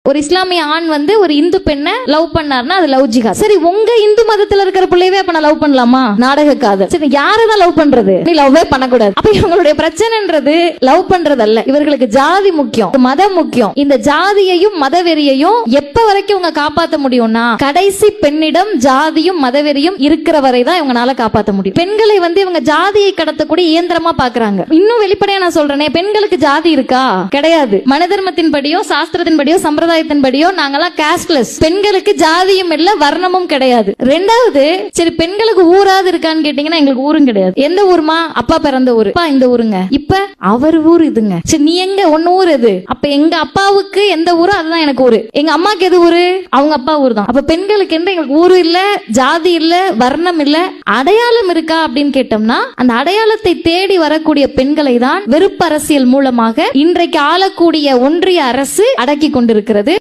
ஒரு இஸ்லாமிய ஆண் வந்து ஒரு இந்து பெண்ணை லவ் பண்ணார்னா அது லவ் ஜிஹாத். சரி, உங்க இந்து மதத்துல இருக்கிற பிள்ளைவே அப்ப நான் லவ் பண்ணலாமா? நாடக காதல். சரி, யாரதான் லவ் பண்றது? நீ லவ்வே பண்ணக்கூடாது. அப்ப இவங்களுடைய பிரச்சனைன்றது லவ் பண்றது அல்ல, இவர்களுக்கு ஜாதி முக்கியம், மதம் முக்கியம். இந்த ஜாதியையும் மதவெறியையும் எப்ப வரைக்கும் இவங்க காப்பாற்ற முடியும்னா, கடைசி பெண்ணிடம் ஜாதியும் மதவெறியும் இருக்கிற வரை தான் இவங்களால காப்பாற்ற முடியும். பெண்களை வந்து இவங்க ஜாதியை கடத்தக்கூடிய இயந்திரமா பாக்குறாங்க. இன்னும் வெளிப்படையா நான் சொல்றேனே, பெண்களுக்கு ஜாதி இருக்கா? கிடையாது. மனதர்மத்தின் படியோ சாஸ்திரத்தின் படியோ சம்பிரதாயத்தின் படியோ நாங்கெல்லாம் காஸ்ட்லெஸ். பெண்களுக்கு ஜாதியும் இல்ல, வர்ணமும் கிடையாது. ரெண்டாவது, சரி பெண்களுக்கு ஊராது இருக்கான்னு கேட்டீங்கன்னா எங்களுக்கு ஊரும் கிடையாது. எந்த ஊருமா? அப்பா பிறந்த ஊரு. அப்பா இந்த ஊருங்க. இப்ப அவர் ஊர் இதுங்க. சரி, நீ எங்க? ஒன்னு ஊர் எது? அப்ப எங்க அப்பாவுக்கு எந்த ஊரோ அதுதான் எனக்கு ஊரு. எங்க அம்மாக்கு எது ஊரு? அவங்க அப்பா ஊர் தான். அப்ப பெண்களுக்கு என்ன? எங்களுக்கு ஊரு இல்ல, ஜாதி இல்ல, வர்ணம் இல்ல, அடையாளம் இருக்கா அப்படின்னு கேட்டோம்னா, அந்த அடையாளத்தை தேடி வரக்கூடிய பெண்களை தான் வெறுப்பு அரசியல் மூலமாக இன்றைக்கு ஆளக்கூடிய ஒன்றிய அரசு அடக்கி கொண்டிருக்கிறது.